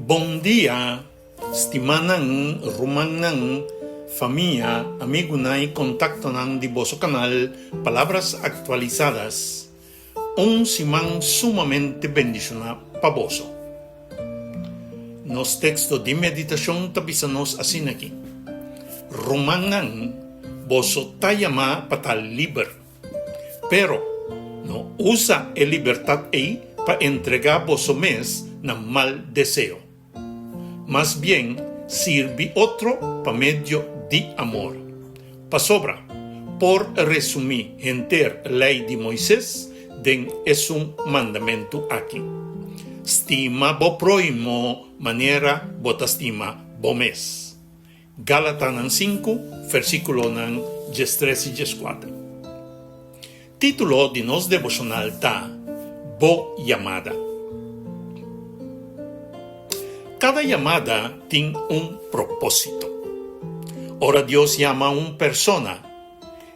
Bom dia, estimanang, rumanang, familia, amigo na kontakto ng di vosso canal Palabras Actualizadas, un simang sumamente bendicionado pavoso. Nos texto de meditación tabisanos asin aquí. Rumanang, vosso tayama patal liber, pero no usa el libertad para entregar vosso mes na mal deseo. Más bien, sirve otro pa medio de amor. Pa sobra, por resumir enter ley de Moisés, den es un mandamento aquí. Stima bo prójimo manera bota estima bo mes. Galatanan 5, versículo nan 13 y 14. Título de nos devocional ta, bo llamada. Cada llamada tiene un propósito. Ahora Dios llama a una persona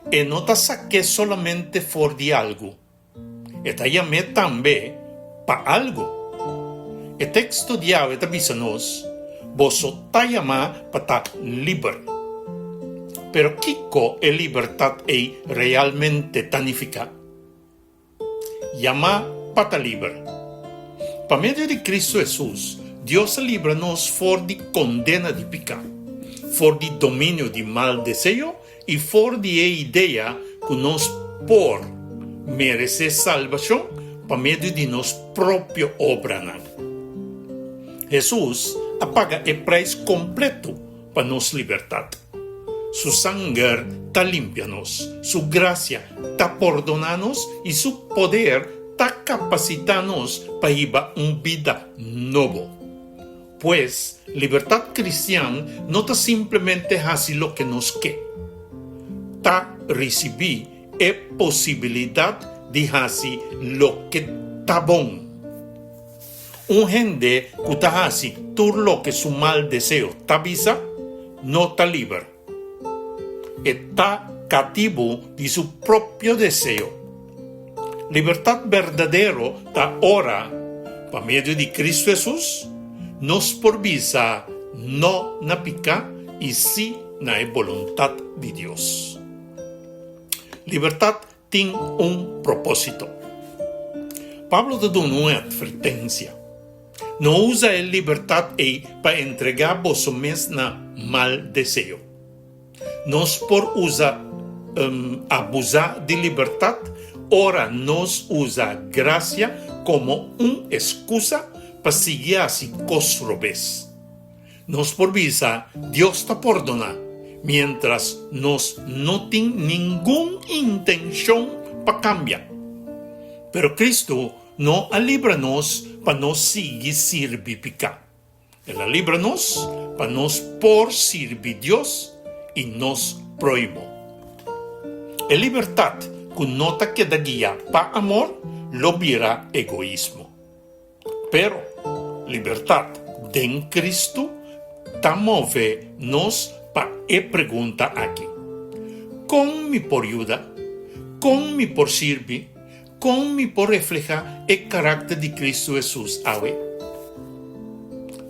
y no te saque solamente for de algo. Te llamé también para algo. El texto de ave te dice nos, vos te llama para libre. Pero ¿qué es libertad realmente tanifica? Llama para libre. Para medio de Cristo Jesús, Dios libra-nos for de condena de pecado, for de dominio de mal deseo y for de idea que nos por merecer salvación para medio de nos propia obra. Jesús paga el precio completo para nos libertad. Su sangre ta limpianos, su gracia ta perdonanos y su poder ta capacitanos para ir una vida nueva. Pues, libertad cristiana no ta simplemente hace lo que nos quiere. Ta recibir posibilidad de hacer lo que ta bon. Un gente que ta hace todo lo que su mal deseo ta visa, no ta libre. Está cautivo de su propio deseo. Libertad verdadera ta ahora, por medio de Cristo Jesús, nos provisa no na pica y sí na voluntad de Dios. Libertad tiene un propósito. Pablo te da una advertencia. No usa la libertad para entregar vos mes na mal deseo. Nos por usa abusar de libertad, ahora nos usa gracia como una excusa para seguir así cosrobes. Nos provisa Dios te perdona, mientras nos no tiene ninguna intención para cambiar. Pero Cristo no alíbranos para no seguir servir pecado. Él alíbranos para nos por servir Dios y nos prohibó. La libertad que no te queda guía para amor, lo verá egoísmo. Pero libertad en Cristo te move nos para pregunta aquí. ¿Con mi por ayuda? ¿Con mi por servir? ¿Con mi por reflejar el carácter de Cristo Jesús? Ave.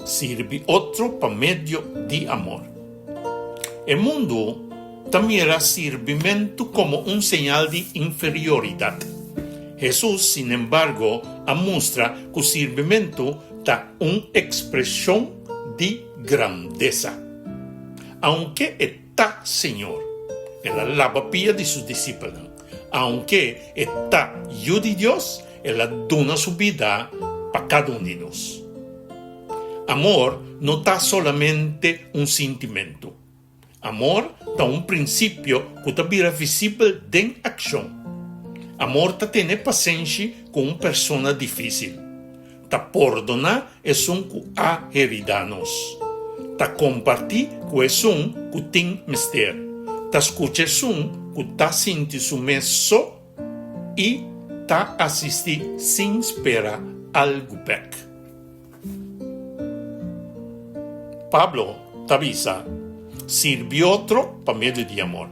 Sirve otro para medio de amor. El mundo también era servimento como un señal de inferioridad. Jesús, sin embargo, muestra que el servimento da una expresión de grandeza. Aunque está Señor, Él lava-pia de sus discípulos. Aunque está yo de Dios, Él dona su vida para cada uno de nosotros. Amor no está solamente un sentimiento. Amor está un principio que está visible en acción. Amor ta tiene paciencia con una persona difícil. Ta perdona es un que ha heridanos. Ta compartir que es un que tiene mister. Ta escucha es un que ta siente su meso y ta asistir sin esperar algo back. Pablo ta avisa, sirvió otro para medio de amor.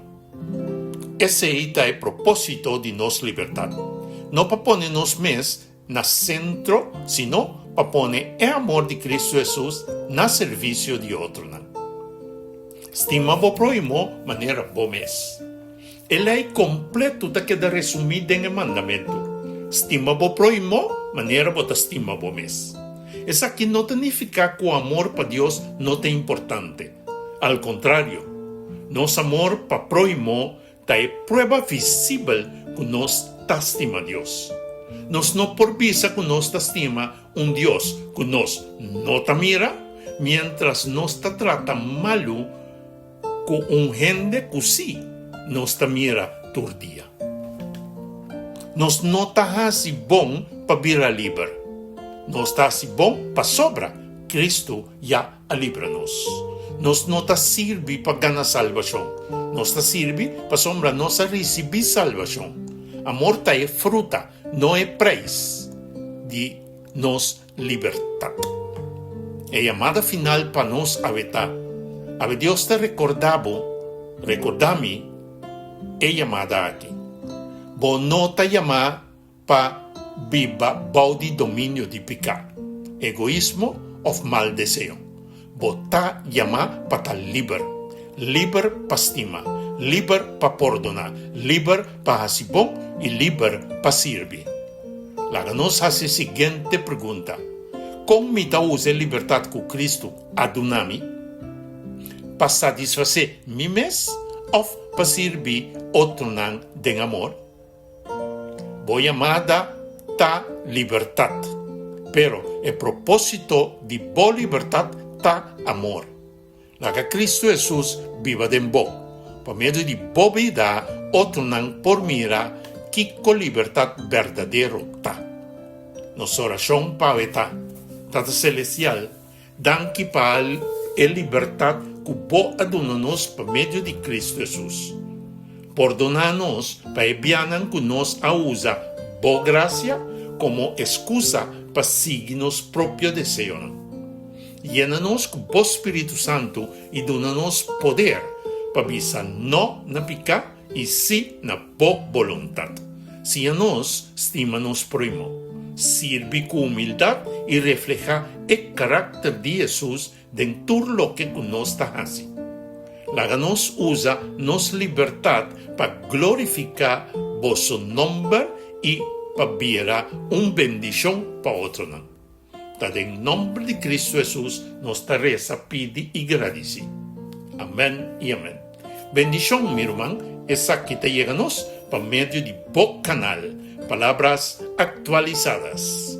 Ese es el propósito de nos libertad. No para ponernos mes na centro, sino para poner el amor de Cristo Jesús na servicio de otro. Estima bo prójimo maneira bom mes. A lei completo da queda resumida em mandamento. Estima bo prójimo maneira bota estima bo mes. Isso aqui não significa que o amor para Deus não é importante. Al contrário, nosso amor para prójimo é prova visível que nós estima Deus. Nós não por visa que nós estima Deus que nós não mira, mientras nós trata malo com gente que sim nos mira todo dia. Nós não está assim bom para virar livre. Nós está assim bom para sobra. Cristo já livra-nos. Nós não está serve para ganhar salvação. Nós está serve para sombra nós receber salvação. Amor é fruta, não é preço de nos libertar. É a chamada final para nós habitar. A Deus te recordami, é chamada aqui. Bo não te chamar para viva balde domínio de pecado, egoísmo ou mal desejo. Bo te chamar para estar livre para estima, livre para perdonar, livre para fazer bom e livre para servir. Lá nos faz a seguinte pergunta: como me dá a liberdade que Cristo adunami? Para satisfazer mim mesmo ou para servir outro nan de amor? Vou chamada ta liberdade, pero o propósito de boa liberdade ta amor. Lá que Cristo Jesus viva de bo, por meio de boa vida, outro nan por mira que com liberdade verdadeira ta. Nossa oração para etar, Tata Celestial, danke para a liberdade que bo aduna-nos por meio de Cristo Jesus. Perdona-nos para enviar que nos usa boa graça como excusa para seguir nos próprios desejos. Llena-nos com o Espírito Santo e dona-nos poder para visar não na pecado e sim na boa vontade. Se a nós estima-nos próximo, sirve com humildade e refleja o caráter de Jesus dentro do que nós está fazendo. Lá nos usa nossa liberdade para glorificar vosso nome e para virar uma bendição para outro. Em nome de Cristo Jesus, nossa reza pede e agradece. Amém e amém. Bendição, meu irmão, essa que te chega-nos por meio de bom canal, Palavras Actualizadas.